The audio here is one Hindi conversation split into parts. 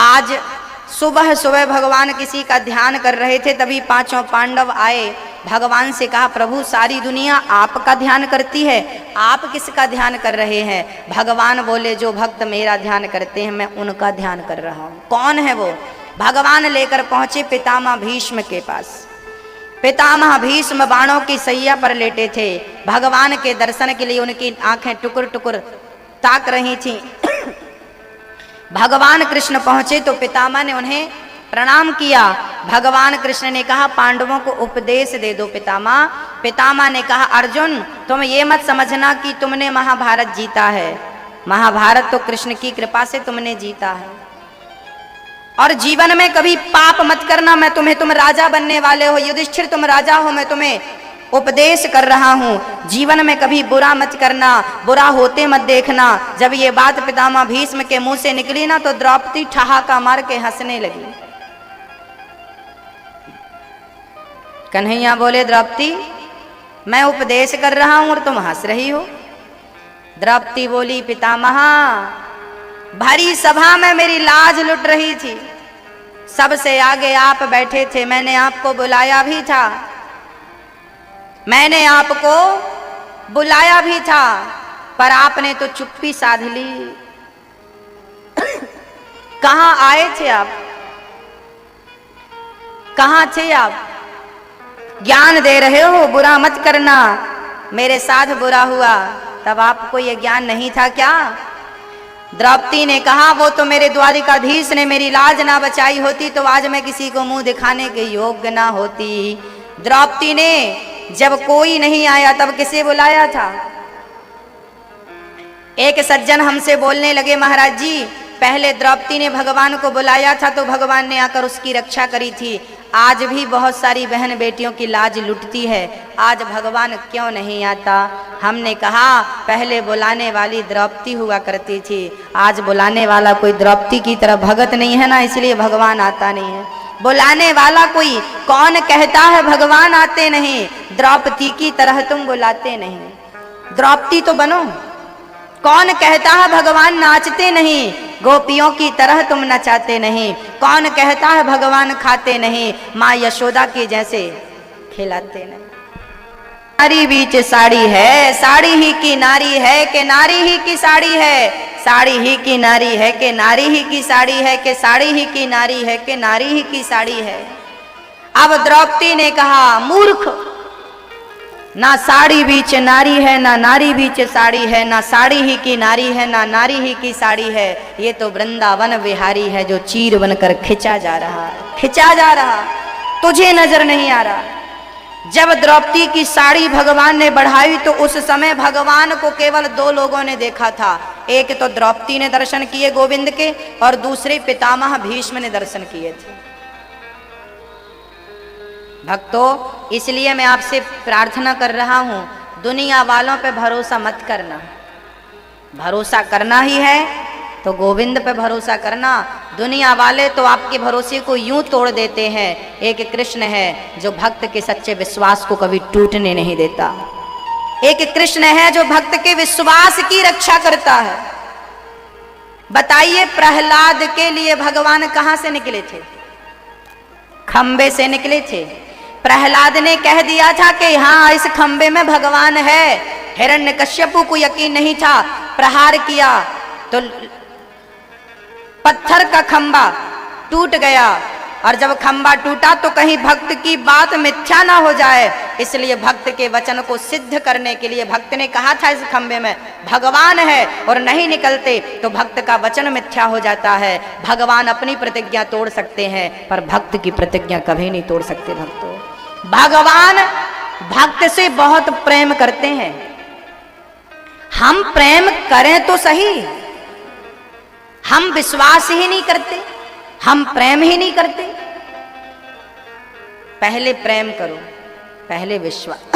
आज सुबह सुबह भगवान किसी का ध्यान कर रहे थे, तभी पांचों पांडव आए, भगवान से कहा प्रभु सारी दुनिया आपका ध्यान करती है, आप किसका ध्यान कर रहे हैं? भगवान बोले जो भक्त मेरा ध्यान करते हैं मैं उनका ध्यान कर रहा हूं। कौन है वो? भगवान लेकर पहुंचे पितामह भीष्म के पास। पितामह भीष्म बाणों की सैया पर लेटे थे। भगवान के दर्शन के लिए उनकी आंखें टुकुर टुकुर ताक रही थीं। भगवान कृष्ण पहुंचे तो पितामह ने उन्हें प्रणाम किया। भगवान कृष्ण ने कहा पांडवों को उपदेश दे दो पितामह। पितामह ने कहा अर्जुन तुम ये मत समझना कि तुमने महाभारत जीता है, महाभारत तो कृष्ण की कृपा से तुमने जीता है, और जीवन में कभी पाप मत करना। मैं तुम्हें, तुम राजा बनने वाले हो, युधिष्ठिर तुम राजा हो, मैं तुम्हें उपदेश कर रहा हूं, जीवन में कभी बुरा मत करना, बुरा होते मत देखना। जब ये बात पितामह भीष्म के मुंह से निकली ना तो द्रौपदी ठहाका मार के हंसने लगी। कन्हैया बोले द्रौपदी मैं उपदेश कर रहा हूं और तुम हंस रही हो। द्रौपदी बोली पितामह भरी सभा में मेरी लाज लुट रही थी, सबसे आगे आप बैठे थे, मैंने आपको बुलाया भी था, मैंने आपको बुलाया भी था, पर आपने तो चुप्पी साध ली। कहां आए थे आप? कहां थे आप? ज्ञान दे रहे हो बुरा मत करना, मेरे साथ बुरा हुआ, तब आपको यह ज्ञान नहीं था क्या? द्रौपदी ने कहा वो तो मेरे द्वारिकाधीश ने मेरी लाज ना बचाई होती तो आज मैं किसी को मुंह दिखाने के योग्य ना होती। द्रौपदी ने जब कोई नहीं आया तब किसे बुलाया था? एक सज्जन हमसे बोलने लगे महाराज जी पहले द्रौपदी ने भगवान को बुलाया था तो भगवान ने आकर उसकी रक्षा करी थी, आज भी बहुत सारी बहन बेटियों की लाज लुटती है, आज भगवान क्यों नहीं आता? हमने कहा पहले बुलाने वाली द्रौपदी हुआ करती थी, आज बुलाने वाला कोई द्रौपदी की तरह भगत नहीं है ना, इसलिए भगवान आता नहीं है। बुलाने वाला कोई कौन कहता है भगवान आते नहीं? द्रौपदी की तरह तुम बुलाते नहीं, द्रौपदी तो बनो। कौन कहता है भगवान नाचते नहीं? गोपियों की तरह तुम नचाते नहीं। कौन कहता है भगवान खाते नहीं? माँ यशोदा की जैसे खिलाते नहीं। नारी बीच साड़ी है, साड़ी ही की नारी है कि नारी ही की साड़ी है, साड़ी ही की नारी है कि नारी ही की साड़ी है, कि साड़ी ही की नारी है कि नारी ही की साड़ी है। अब द्रौपदी ने कहा मूर्ख, ना साड़ी बीच नारी है, ना नारी बीच साड़ी है, ना साड़ी ही की नारी है, ना नारी ही की साड़ी है, ये तो वृंदावन विहारी है जो चीर बनकर खिंचा जा रहा है, खिंचा जा रहा, तुझे नजर नहीं आ रहा। जब द्रौपदी की साड़ी भगवान ने बढ़ाई तो उस समय भगवान को केवल दो लोगों ने देखा था, एक तो द्रौपदी ने दर्शन किए गोविंद के और दूसरे पितामह भीष्म ने दर्शन किए थे। भक्तों इसलिए मैं आपसे प्रार्थना कर रहा हूं दुनिया वालों पे भरोसा मत करना, भरोसा करना ही है तो गोविंद पे भरोसा करना। दुनिया वाले तो आपके भरोसे को यूं तोड़ देते हैं, एक कृष्ण है जो भक्त के सच्चे विश्वास को कभी टूटने नहीं देता, एक कृष्ण है जो भक्त के विश्वास की रक्षा करता है। बताइए प्रहलाद के लिए भगवान कहां से निकले थे? खंबे से निकले थे। प्रहलाद ने कह दिया था कि हाँ इस खंबे में भगवान है। हिरण्यकश्यपु को यकीन नहीं था, प्रहार किया तो पत्थर का खंबा टूट गया, और जब खंबा टूटा तो कहीं भक्त की बात मिथ्या ना हो जाए, इसलिए भक्त के वचन को सिद्ध करने के लिए भक्त ने कहा था इस खंबे में भगवान है, और नहीं निकलते तो भक्त का वचन मिथ्या हो जाता है। भगवान अपनी प्रतिज्ञा तोड़ सकते हैं पर भक्त की प्रतिज्ञा कभी नहीं तोड़ सकते। भक्तों भगवान भक्त से बहुत प्रेम करते हैं, हम प्रेम करें तो सही, हम विश्वास ही नहीं करते, हम प्रेम ही नहीं करते। पहले प्रेम करो, पहले विश्वास।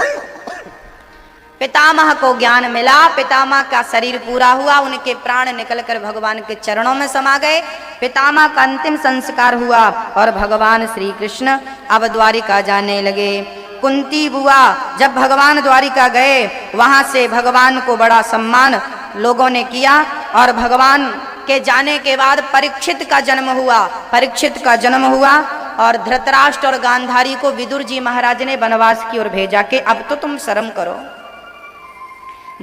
पितामह को ज्ञान मिला, पितामह का शरीर पूरा हुआ, उनके प्राण निकलकर भगवान के चरणों में समा गए। पितामह का अंतिम संस्कार हुआ और भगवान श्री कृष्ण अब द्वारिका जाने लगे। कुंती बुआ जब भगवान द्वारिका गए, वहां से भगवान को बड़ा सम्मान लोगों ने किया और भगवान के जाने के बाद परीक्षित का जन्म हुआ। परीक्षित का जन्म हुआ और धृतराष्ट्र और गांधारी को विदुर जी महाराज ने वनवास की ओर भेजा कि अब तो तुम शर्म करो।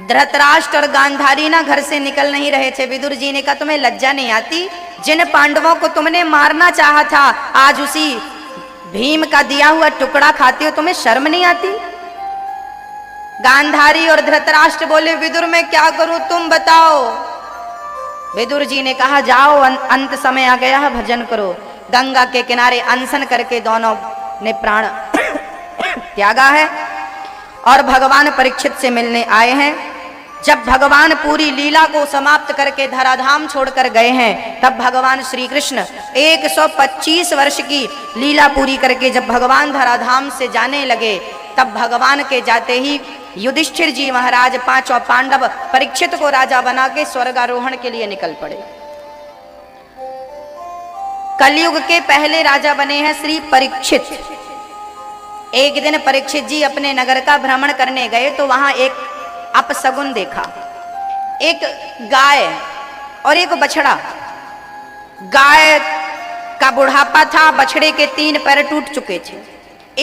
धृतराष्ट्र और गांधारी ना घर से निकल नहीं रहे थे। विदुर जी ने कहा तुम्हें लज्जा नहीं आती? जिन पांडवों को तुमने मारना चाहा था आज उसी भीम का दिया हुआ टुकड़ा खाते हो, तुम्हें शर्म नहीं आती? गांधारी और धृतराष्ट्र बोले विदुर मैं क्या करूं तुम बताओ। विदुर जी ने कहा जाओ अंत समय आ गया है, भजन करो। गंगा के किनारे अनशन करके दोनों ने प्राण त्यागा है और भगवान परीक्षित से मिलने आए हैं। जब भगवान पूरी लीला को समाप्त करके धराधाम छोड़कर गए हैं तब भगवान श्री कृष्ण 125 वर्ष की लीला पूरी करके जब भगवान धराधाम से जाने लगे तब भगवान के जाते ही युधिष्ठिर जी महाराज पांचों पांडव परीक्षित को राजा बना के स्वर्गारोहण के लिए निकल पड़े। कलयुग के पहले राजा बने हैं श्री परीक्षित। एक दिन परीक्षित जी अपने नगर का भ्रमण करने गए तो वहां एक अपशगुन देखा। एक गाय और एक बछड़ा। गाय का बुढ़ापा था, बछड़े के 3 पैर टूट चुके थे,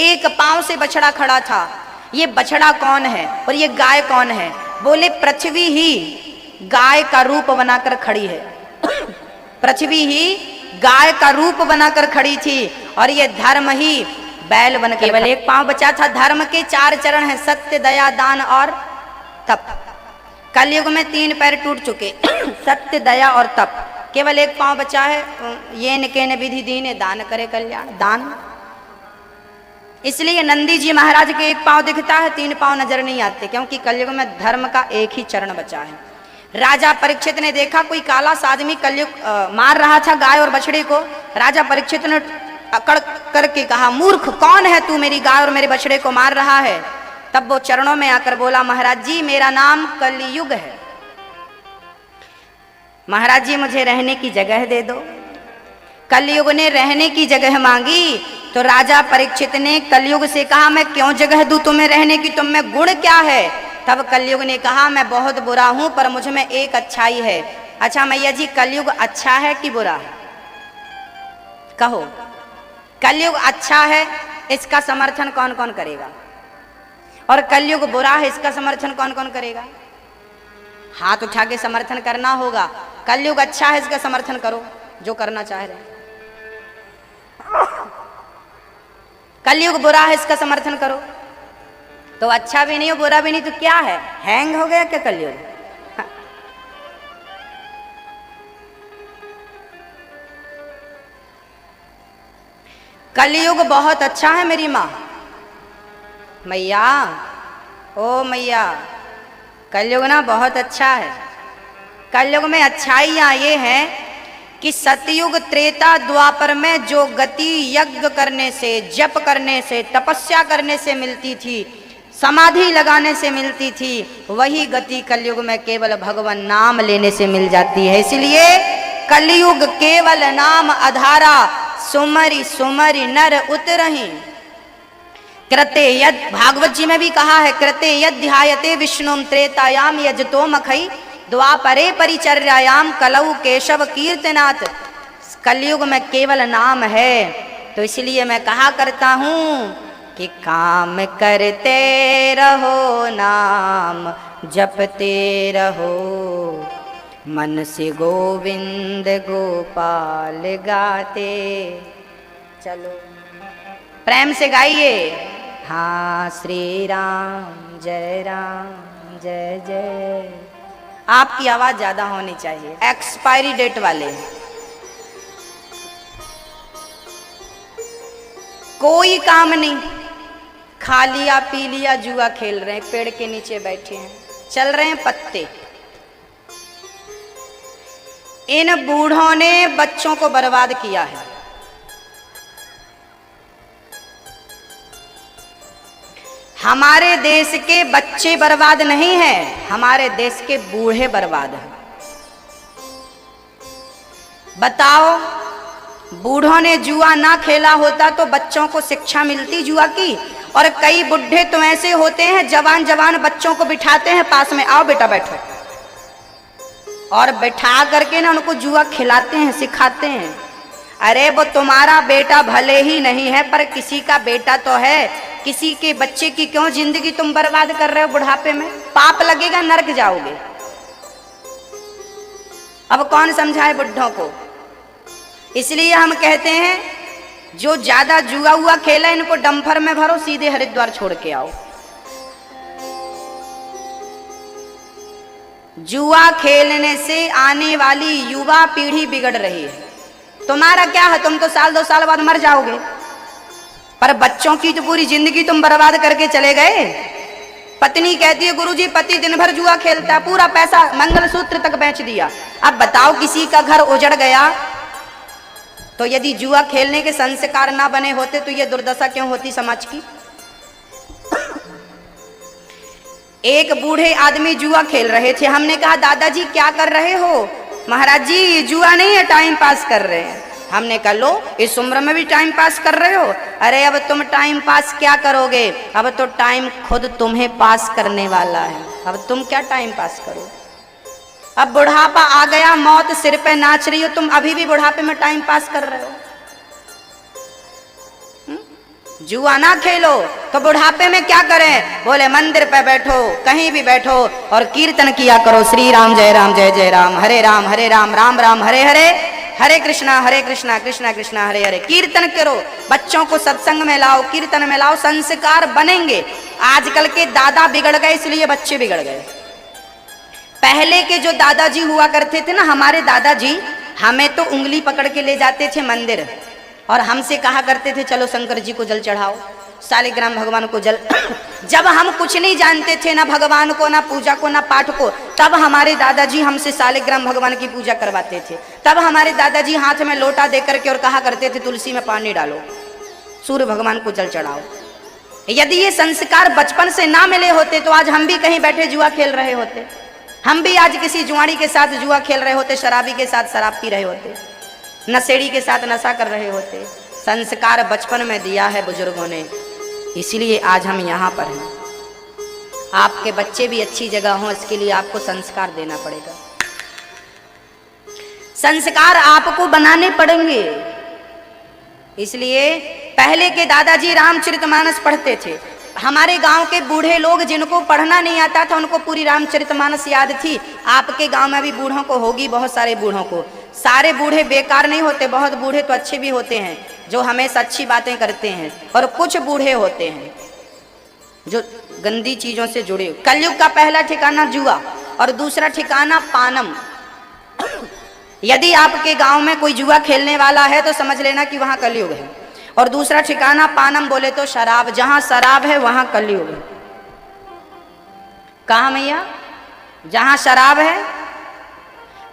एक पांव से बछड़ा खड़ा था। ये बछड़ा कौन है और ये गाय कौन है? बोले पृथ्वी ही गाय का रूप बनाकर खड़ी है। पृथ्वी ही गाय का रूप बनाकर खड़ी थी और ये धर्म ही बैल बन केवल एक पांव बचा था। धर्म के 4 चरण हैं, सत्य, दया, दान और तप। कलयुग में 3 पैर टूट चुके, सत्य, दया और तप, केवल एक पांव बचा है। ये निकेन विधि दीन दान करे कल्याण, दान। इसलिए नंदी जी महाराज के एक पांव दिखता है, 3 पांव नजर नहीं आते, क्योंकि कलयुग में धर्म का एक ही चरण बचा है। राजा परीक्षित ने देखा कोई काला आदमी कलयुग मार रहा था गाय और बछड़े को। राजा परीक्षित ने अकड़ करके कहा मूर्ख कौन है तू, मेरी गाय और मेरे बछड़े को मार रहा है। तब वो चरणों में आकर बोला महाराज जी मेरा नाम कलयुग है, महाराज जी मुझे रहने की जगह दे दो। कलयुग ने रहने की जगह मांगी तो राजा परीक्षित ने कलयुग से कहा मैं क्यों जगह दूं तुम्हें रहने की, तुम में गुण क्या है? तब कलयुग ने कहा मैं बहुत बुरा हूं पर मुझ में एक अच्छाई है। अच्छा मैया जी कलयुग अच्छा है कि बुरा है? कहो। कलयुग अच्छा है इसका समर्थन कौन कौन करेगा? और कलयुग बुरा है इसका समर्थन कौन कौन करेगा? हाथ उठा के समर्थन करना होगा। कलयुग अच्छा है इसका समर्थन करो जो करना चाह रहे। कलयुग बुरा है इसका समर्थन करो। तो अच्छा भी नहीं हो बुरा भी नहीं तो क्या है? हैंग हो गया क्या कलयुग? कलयुग बहुत अच्छा है मेरी माँ। मैया ओ मैया कलयुग ना बहुत अच्छा है। कलयुग में अच्छाइयाँ ये हैं कि सतयुग त्रेता द्वापर में जो गति यज्ञ करने से, जप करने से, तपस्या करने से मिलती थी, समाधि लगाने से मिलती थी, वही गति कलयुग में केवल भगवान नाम लेने से मिल जाती है। इसलिए कलयुग केवल नाम आधारा, सुमरि सुमरि नर उतरहि। कृते यद, भागवत जी में भी कहा है कृते यद ध्यायते विष्णुम त्रेतायाम यजतो मखई द्वापरे परिचर्यायाम कलौ केशव कीर्तनाथ। कलयुग में केवल नाम है। तो इसलिए मैं कहा करता हूँ कि काम करते रहो नाम जपते रहो, मन से गोविंद गोपाल गाते चलो। प्रेम से गाइए हाँ श्री राम जय जय। आपकी आवाज ज्यादा होनी चाहिए। एक्सपायरी डेट वाले कोई काम नहीं, खा लिया पी लिया जुआ खेल रहे हैं, पेड़ के नीचे बैठे हैं, चल रहे हैं पत्ते। इन बूढ़ों ने बच्चों को बर्बाद किया है। हमारे देश के बच्चे बर्बाद नहीं हैं, हमारे देश के बूढ़े बर्बाद हैं। बताओ बूढ़ों ने जुआ ना खेला होता तो बच्चों को शिक्षा मिलती जुआ की? और कई बुढ़े तो ऐसे होते हैं जवान जवान बच्चों को बिठाते हैं पास में, आओ बेटा बैठो। और बैठा करके ना उनको जुआ खिलाते हैं, सिखाते हैं। अरे वो तुम्हारा बेटा भले ही नहीं है पर किसी का बेटा तो है। किसी के बच्चे की क्यों जिंदगी तुम बर्बाद कर रहे हो बुढ़ापे में? पाप लगेगा, नरक जाओगे। अब कौन समझाए बुढ़ों को? इसलिए हम कहते हैं जो ज्यादा जुआ हुआ खेला इनको डंफर में भरो, सीधे हरिद्वार छोड़ के आओ। जुआ खेलने से आने वाली युवा पीढ़ी बिगड़ रही है। तुम्हारा क्या है, तुम तो साल 2 साल बाद मर जाओगे, पर बच्चों की तो पूरी जिंदगी तुम बर्बाद करके चले गए। पत्नी कहती है गुरुजी पति दिन भर जुआ खेलता है, पूरा पैसा मंगलसूत्र तक बेच दिया। अब बताओ किसी का घर उजड़ गया तो यदि जुआ खेलने के संस्कार ना बने होते तो ये दुर्दशा क्यों होती समाज की? एक बूढ़े आदमी जुआ खेल रहे थे। हमने कहा दादाजी क्या कर रहे हो? महाराज जी ये जुआ नहीं है, टाइम पास कर रहे हैं। हमने कहा लो इस उम्र में भी टाइम पास कर रहे हो? अरे अब तुम टाइम पास क्या करोगे, अब तो टाइम खुद तुम्हें पास करने वाला है। अब तुम क्या टाइम पास करो? अब बुढ़ापा आ गया, मौत सिर पे नाच रही हो, तुम अभी भी बुढ़ापे में टाइम पास कर रहे हो। जुआ ना खेलो तो बुढ़ापे में क्या करें? बोले मंदिर पे बैठो, कहीं भी बैठो और कीर्तन किया करो, श्री राम जय जय राम, हरे राम राम राम हरे हरे, हरे कृष्णा कृष्णा कृष्णा हरे हरे। कीर्तन करो, बच्चों को सत्संग में लाओ, कीर्तन में लाओ, संस्कार बनेंगे। आजकल के दादा बिगड़ गए इसलिए बच्चे बिगड़ गए। पहले के जो दादाजी हुआ करते थे ना, हमारे दादाजी हमें तो उंगली पकड़ के ले जाते थे मंदिर और हमसे कहा करते थे चलो शंकर जी को जल चढ़ाओ, शालिग्राम भगवान को जल। जब हम कुछ नहीं जानते थे, ना भगवान को, ना पूजा को, ना पाठ को, तब हमारे दादाजी हमसे शालिग्राम भगवान की पूजा करवाते थे। तब हमारे दादाजी हाथ में लोटा दे करके और कहा करते थे तुलसी में पानी डालो, सूर्य भगवान को जल चढ़ाओ। यदि ये संस्कार बचपन से ना मिले होते तो आज हम भी कहीं बैठे जुआ खेल रहे होते, हम भी आज किसी जुआड़ी के साथ जुआ खेल रहे होते, शराबी के साथ शराब पी रहे होते, नशेड़ी के साथ नशा कर रहे होते। संस्कार बचपन में दिया है बुजुर्गों ने, इसलिए आज हम यहाँ पर हैं। आपके बच्चे भी अच्छी जगह हों, इसके लिए आपको संस्कार देना पड़ेगा, संस्कार आपको बनाने पड़ेंगे। इसलिए पहले के दादाजी रामचरितमानस पढ़ते थे। हमारे गांव के बूढ़े लोग जिनको पढ़ना नहीं आता था उनको पूरी रामचरितमानस याद थी। आपके गांव में भी बूढ़ों को होगी, बहुत सारे बूढ़ों को। सारे बूढ़े बेकार नहीं होते, बहुत बूढ़े तो अच्छे भी होते हैं जो हमेशा अच्छी बातें करते हैं, और कुछ बूढ़े होते हैं जो गंदी चीजों से जुड़े। कलयुग का पहला ठिकाना जुआ और दूसरा ठिकाना पानम। यदि आपके गांव में कोई जुआ खेलने वाला है तो समझ लेना कि वहां कलयुग है। और दूसरा ठिकाना पानम बोले तो शराब, जहां शराब है वहां कलयुग है। कहा मैया? जहां शराब है।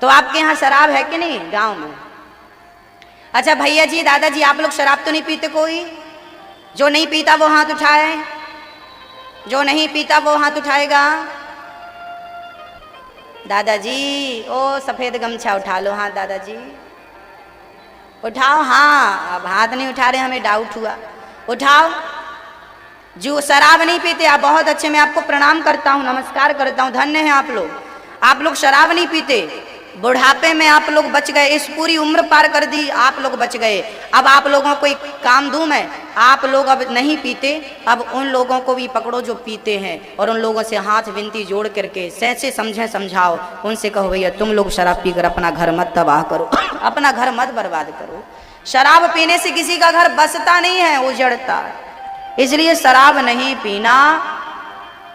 तो आपके यहाँ शराब है कि नहीं गांव में? अच्छा भैया जी, दादाजी, आप लोग शराब तो नहीं पीते? कोई जो नहीं पीता वो हाथ उठाए, जो नहीं पीता वो हाथ उठाएगा। दादाजी ओ सफेद गमछा उठा लो। हाँ दादाजी उठाओ। हाँ अब हाथ नहीं उठा रहे, हमें डाउट हुआ। उठाओ। जो शराब नहीं पीते आप बहुत अच्छे, मैं आपको प्रणाम करता हूँ, नमस्कार करता हूँ, धन्य है आप लोग। आप लोग शराब नहीं पीते, बुढ़ापे में आप लोग बच गए, इस पूरी उम्र पार कर दी, आप लोग बच गए। अब आप लोगों को एक काम दूं मैं, आप लोग अब नहीं पीते, अब उन लोगों को भी पकड़ो जो पीते हैं और उन लोगों से हाथ विनती जोड़ करके सहसे समझे समझाओ, उनसे कहो भैया तुम लोग शराब पीकर अपना घर मत तबाह करो, अपना घर मत बर्बाद करो। शराब पीने से किसी का घर बसता नहीं है, उजड़ता है। इसलिए शराब नहीं पीना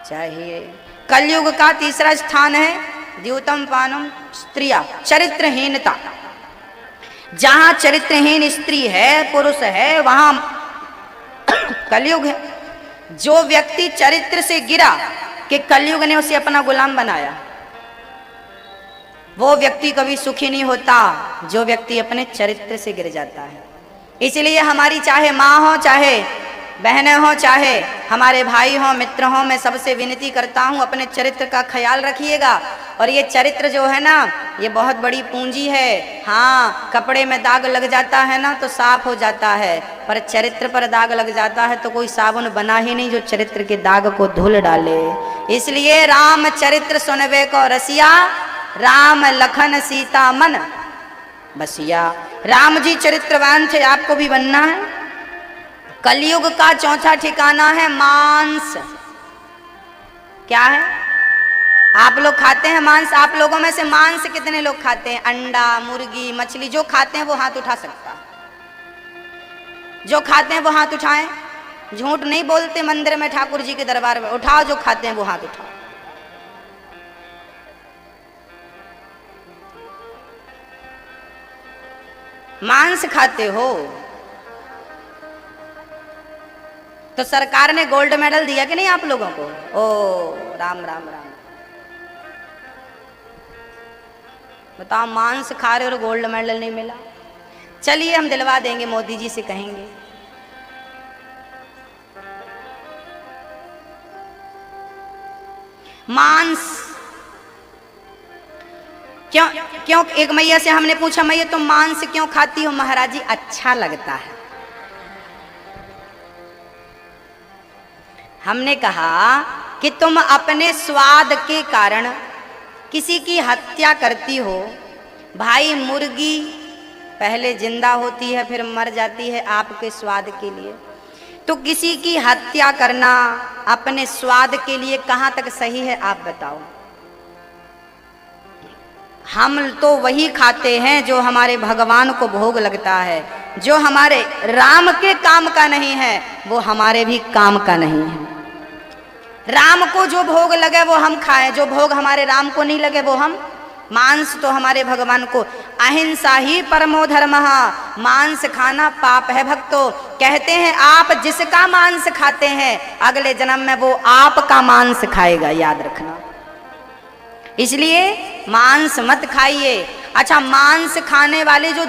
चाहिए। कलयुग का तीसरा स्थान है द्यूतम पानम स्त्रिया, चरित्रहीनता। जहां चरित्रहीन स्त्री है, पुरुष है, वहां कलयुग है। जो व्यक्ति चरित्र से गिरा कि कलयुग ने उसे अपना गुलाम बनाया, वो व्यक्ति कभी सुखी नहीं होता, जो व्यक्ति अपने चरित्र से गिर जाता है। इसलिए हमारी चाहे माँ हो, चाहे बहनें हो, चाहे हमारे भाई हो, मित्र हो, मैं सबसे विनती करता हूँ अपने चरित्र का ख्याल रखिएगा। और ये चरित्र जो है ना, ये बहुत बड़ी पूंजी है। हाँ, कपड़े में दाग लग जाता है ना तो साफ हो जाता है, पर चरित्र पर दाग लग जाता है तो कोई साबुन बना ही नहीं जो चरित्र के दाग को धुल डाले। इसलिए राम चरित्र सुनवे को रसिया, राम लखन सीता मन बसिया। राम जी चरित्रवान थे, आपको भी बनना है। कलयुग का चौथा ठिकाना है मांस। क्या है? आप लोग खाते हैं मांस? आप लोगों में से मांस कितने लोग खाते हैं? अंडा, मुर्गी, मछली जो खाते हैं वो हाथ उठा सकता है। जो खाते हैं वो हाथ उठाएं। झूठ नहीं बोलते मंदिर में, ठाकुर जी के दरबार में। उठाओ, जो खाते हैं वो हाथ उठाओ। मांस खाते हो तो सरकार ने गोल्ड मेडल दिया कि नहीं आप लोगों को? ओ राम राम राम। बताओ, मांस खा रहे हो और गोल्ड मेडल नहीं मिला? चलिए हम दिलवा देंगे, मोदी जी से कहेंगे। मांस क्यों क्यों? एक मैया से हमने पूछा, मैया तुम मांस क्यों खाती हो? महाराज जी, अच्छा लगता है। हमने कहा कि तुम अपने स्वाद के कारण किसी की हत्या करती हो। भाई, मुर्गी पहले जिंदा होती है फिर मर जाती है आपके स्वाद के लिए। तो किसी की हत्या करना अपने स्वाद के लिए कहाँ तक सही है, आप बताओ। हम तो वही खाते हैं जो हमारे भगवान को भोग लगता है। जो हमारे राम के काम का नहीं है वो हमारे भी काम का नहीं है। राम को जो भोग लगे वो हम खाएं, जो भोग हमारे राम को नहीं लगे वो हम। मांस तो हमारे भगवान को, अहिंसा ही परमो धर्मः, मांस खाना पाप है भक्तों। कहते हैं आप जिसका मांस खाते हैं अगले जन्म में वो आपका मांस खाएगा, याद रखना। इसलिए मांस मत खाइए। अच्छा, मांस खाने वाले जो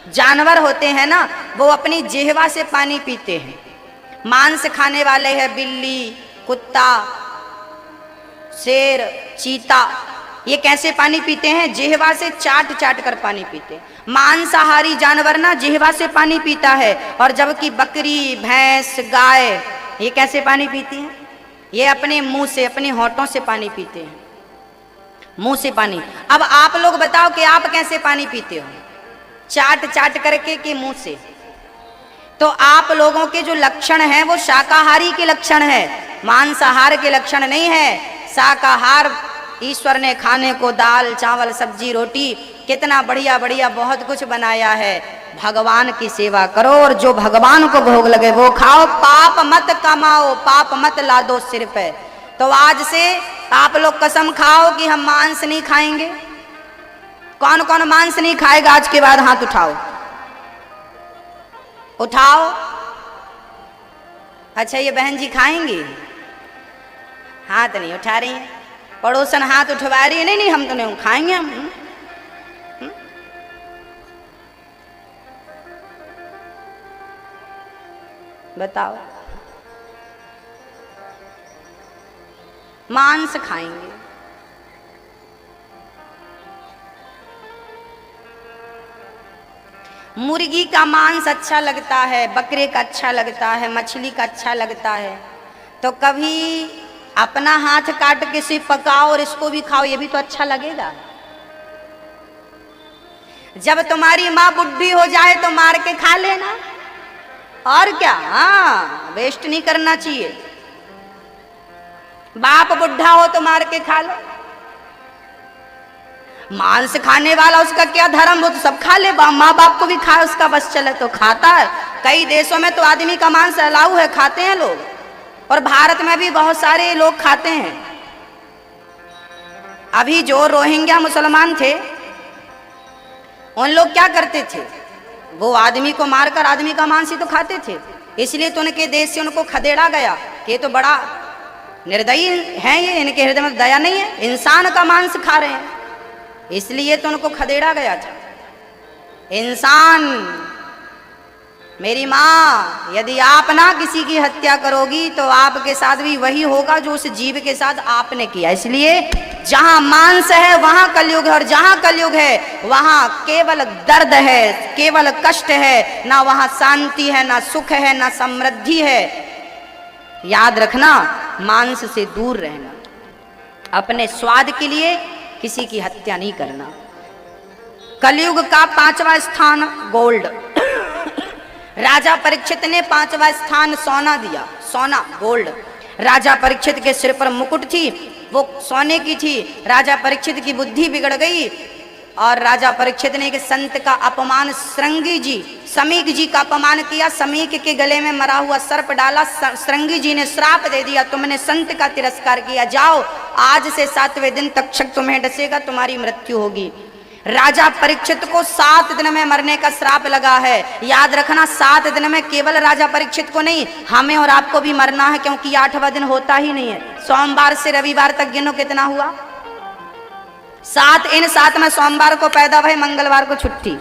जानवर होते हैं ना, वो अपनी जिह्वा से पानी पीते हैं। मांस खाने वाले हैं बिल्ली, कुत्ता, शेर, चीता। ये कैसे पानी पीते हैं? जिह्वा से चाट चाट कर पानी पीते हैं। मांसाहारी जानवर ना जिह्वा से पानी पीता है, और जबकि बकरी, भैंस, गाय ये कैसे पानी पीती हैं? ये अपने मुंह से, अपने होठों से पानी पीते हैं, मुंह से पानी। अब आप लोग बताओ कि आप कैसे पानी पीते हो? चाट चाट करके कि मुंह से? तो आप लोगों के जो लक्षण हैं वो शाकाहारी के लक्षण है, मांसाहार के लक्षण नहीं है। शाकाहार ईश्वर ने खाने को दाल, चावल, सब्जी, रोटी, कितना बढ़िया बढ़िया बहुत कुछ बनाया है। भगवान की सेवा करो और जो भगवान को भोग लगे वो खाओ। पाप मत कमाओ, पाप मत लादो सिर पे। तो आज से आप लोग कसम खाओ कि हम मांस नहीं खाएंगे। कौन कौन मांस नहीं खाएगा आज के बाद? हाथ उठाओ, उठाओ। अच्छा, ये बहन जी खाएंगी? हाथ नहीं उठा रही हैं। पड़ोसन हाथ उठवा रही है, नहीं नहीं हम तो नहीं खाएंगे हम। बताओ, मांस खाएंगे। मुर्गी का मांस अच्छा लगता है, बकरे का अच्छा लगता है, मछली का अच्छा लगता है। तो कभी अपना हाथ काट के सिर्फ पकाओ और इसको भी खाओ, ये भी तो अच्छा लगेगा। जब तुम्हारी माँ बुढ़ी हो जाए तो मार के खा लेना, और क्या। हाँ, वेस्ट नहीं करना चाहिए। बाप बुढ़ा हो तो मार के खा लो। मांस खाने वाला उसका क्या धर्म, वो तो सब खा ले। माँ बाप को भी खाए, उसका बस चले तो खाता है। कई देशों में तो आदमी का मांस अलाउ है, खाते हैं लोग। और भारत में भी बहुत सारे लोग खाते हैं। अभी जो रोहिंग्या मुसलमान थे उन लोग क्या करते थे? वो आदमी को मारकर आदमी का मांस ही तो खाते थे। इसलिए तो उनके देश से उनको खदेड़ा गया कि ये तो बड़ा निर्दयी है, ये इनके हृदय में दया नहीं है, इंसान का मांस खा रहे हैं, इसलिए तो उनको खदेड़ा गया था। इंसान, मेरी माँ, यदि आप ना किसी की हत्या करोगी तो आपके साथ भी वही होगा जो उस जीव के साथ आपने किया। इसलिए जहां मांस है वहां कलयुग है, और जहां कलयुग है वहां केवल दर्द है, केवल कष्ट है। ना वहां शांति है, ना सुख है, ना समृद्धि है। याद रखना, मांस से दूर रहना। अपने स्वाद के लिए किसी की हत्या नहीं करना। कलयुग का 5वां स्थान गोल्ड। राजा परीक्षित ने 5वां स्थान सोना दिया, सोना गोल्ड। राजा परीक्षित के सिर पर मुकुट थी, वो सोने की थी। राजा परीक्षित की बुद्धि बिगड़ गई और राजा परीक्षित ने एक संत का अपमान, श्रृंगी जी, समीक जी का अपमान किया। समीक के गले में मरा हुआ सर्प डाला। श्रृंगी जी ने श्राप दे दिया, तुमने संत का तिरस्कार किया, जाओ आज से 7वें दिन तक्षक तुम्हें डसेगा, तुम्हारी मृत्यु होगी। राजा परीक्षित को 7 दिन में मरने का श्राप लगा है। याद रखना 7 दिन में केवल राजा परीक्षित को नहीं, हमें और आपको भी मरना है, क्योंकि 8वां दिन होता ही नहीं है। सोमवार से रविवार तक गिनो कितना हुआ, 7। इन 7 में सोमवार को पैदा भय, मंगलवार को छुट्टी।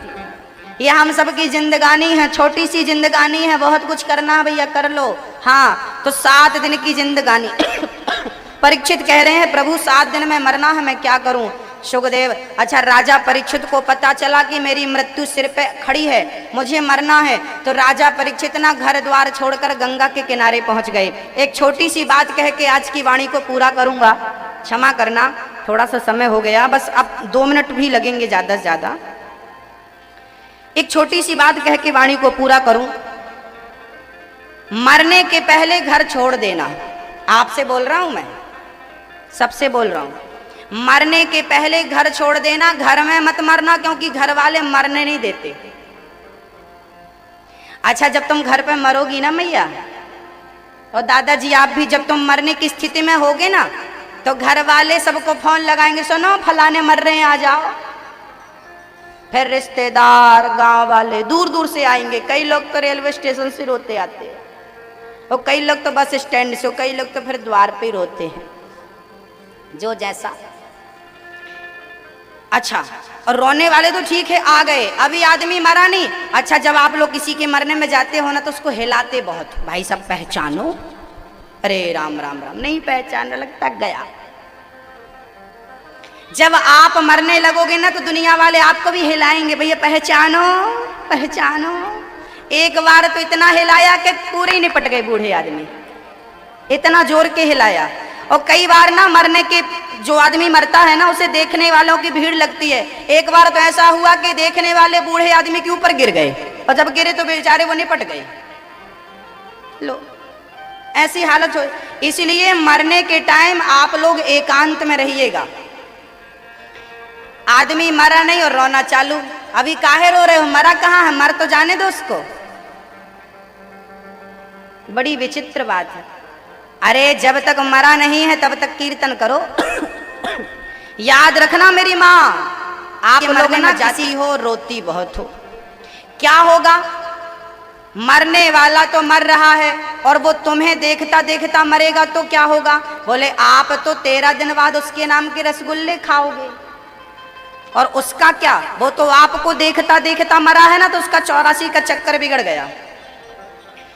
ये हम सबकी जिंदगानी है, छोटी सी जिंदगानी है, बहुत कुछ करना है भैया कर लो। हाँ, तो 7 दिन की जिंदगानी। परीक्षित कह रहे हैं प्रभु 7 दिन में मरना है, मैं क्या करूं। सुखदेव, अच्छा राजा परीक्षित को पता चला कि मेरी मृत्यु सिर पे खड़ी है, मुझे मरना है, तो राजा परीक्षित ना घर द्वार छोड़कर गंगा के किनारे पहुंच गए। एक छोटी सी बात कह के आज की वाणी को पूरा करूंगा, क्षमा करना थोड़ा सा समय हो गया, बस अब 2 मिनट भी लगेंगे ज्यादा से ज्यादा। एक छोटी सी बात कह के वाणी को पूरा करूं। मरने के पहले घर छोड़ देना, आपसे बोल रहा हूं मैं, सबसे बोल रहा हूं। मरने के पहले घर छोड़ देना, घर में मत मरना, क्योंकि घर वाले मरने नहीं देते। अच्छा जब तुम घर पे मरोगी ना मैया और दादाजी, आप भी जब तुम मरने की स्थिति में होगे ना, तो घर वाले सबको फोन लगाएंगे, सुनो फलाने मर रहे हैं आ जाओ। फिर रिश्तेदार, गांव वाले दूर दूर से आएंगे। कई लोग तो रेलवे स्टेशन से रोते आते हैं, और कई लोग तो बस स्टैंड से, कई लोग तो फिर द्वार पे रोते हैं, जो जैसा। अच्छा, और रोने वाले तो ठीक है आ गए, अभी आदमी मरा नहीं। अच्छा जब आप लोग किसी के मरने में जाते हो ना, तो उसको हिलाते बहुत, भाई सब पहचानो। अरे राम राम राम, नहीं पहचानने लगता गया। जब आप मरने लगोगे ना, तो दुनिया वाले आपको भी हिलाएंगे, भैया पहचानो पहचानो। एक बार तो इतना हिलाया कि पूरे ही निपट गए बूढ़े आदमी, इतना जोर के हिलाया। और कई बार ना मरने के, जो आदमी मरता है ना, उसे देखने वालों की भीड़ लगती है। एक बार तो ऐसा हुआ कि देखने वाले बूढ़े आदमी के ऊपर गिर गए, और जब गिरे तो बेचारे वो निपट गए। लो ऐसी हालत हो। इसलिए मरने के टाइम आप लोग एकांत में रहिएगा। आदमी मरा नहीं और रोना चालू, अभी काहे रो रहे हो, मरा कहाँ है, मर तो जाने दो उसको। बड़ी विचित्र बात है। अरे जब तक मरा नहीं है तब तक कीर्तन करो। याद रखना मेरी माँ, आप लोग ना जाती हो, रोती बहुत हो, क्या होगा। मरने वाला तो मर रहा है और वो तुम्हें देखता देखता मरेगा, तो क्या होगा। बोले आप तो 13 दिन बाद उसके नाम के रसगुल्ले खाओगे, और उसका क्या, वो तो आपको देखता देखता मरा है ना, तो उसका 84 का चक्कर बिगड़ गया।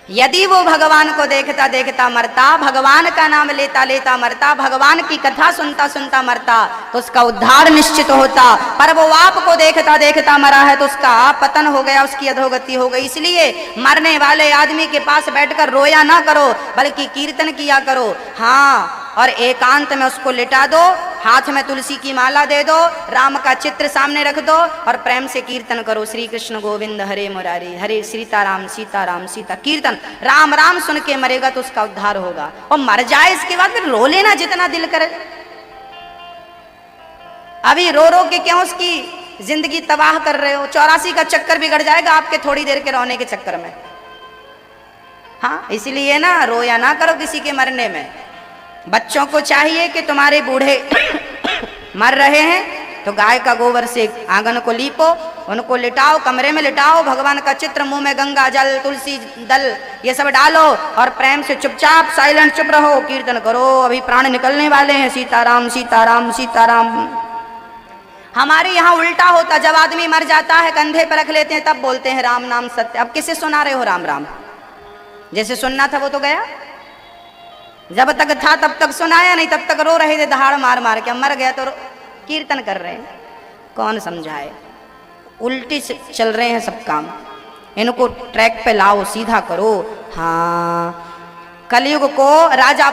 यदि वो भगवान को देखता देखता मरता, भगवान का नाम लेता लेता मरता, भगवान की कथा सुनता सुनता मरता, तो उसका उद्धार निश्चित होता। पर वो आपको देखता देखता मरा है, तो उसका पतन हो गया, उसकी अधोगति हो गई। इसलिए मरने वाले आदमी के पास बैठकर रोया ना करो, बल्कि कीर्तन किया करो। हाँ, और एकांत में उसको लिटा दो, हाथ में तुलसी की माला दे दो, राम का चित्र सामने रख दो, और प्रेम से कीर्तन करो, श्री कृष्ण गोविंद हरे मुरारी, हरे सीताराम सीताराम सीता। कीर्तन राम राम सुन के मरेगा तो उसका उद्धार होगा। और मर जाए इसके बाद फिर रो लेना जितना दिल करे। अभी रो रो के क्यों उसकी जिंदगी तबाह कर रहे हो। 84 का चक्कर बिगड़ जाएगा आपके थोड़ी देर के रोने के चक्कर में। हाँ, इसलिए ना रोया ना करो किसी के मरने में। बच्चों को चाहिए कि तुम्हारे बूढ़े मर रहे हैं तो गाय का गोबर से आंगन को लीपो, उनको लिटाओ, कमरे में लिटाओ, भगवान का चित्र, मुंह में गंगा जल, तुलसी दल, ये सब डालो, और प्रेम से चुपचाप साइलेंट चुप रहो, कीर्तन करो। अभी प्राण निकलने वाले हैं, सीताराम सीताराम सीताराम। हमारे यहाँ उल्टा होता, जब आदमी मर जाता है कंधे पर रख लेते हैं, तब बोलते हैं राम नाम सत्य। अब किसे सुना रहे हो राम राम, जैसे सुनना था वो तो गया, जब तक था तब तक सुनाया नहीं, तब तक रो रहे थे दहाड़ मार मार के। मर गया तो कीर्तन कर रहे हैं, कौन समझाए। उल्टी से चल रहे हैं सब काम, इनको ट्रैक पे लाओ, सीधा करो। हाँ, कलयुग को राजा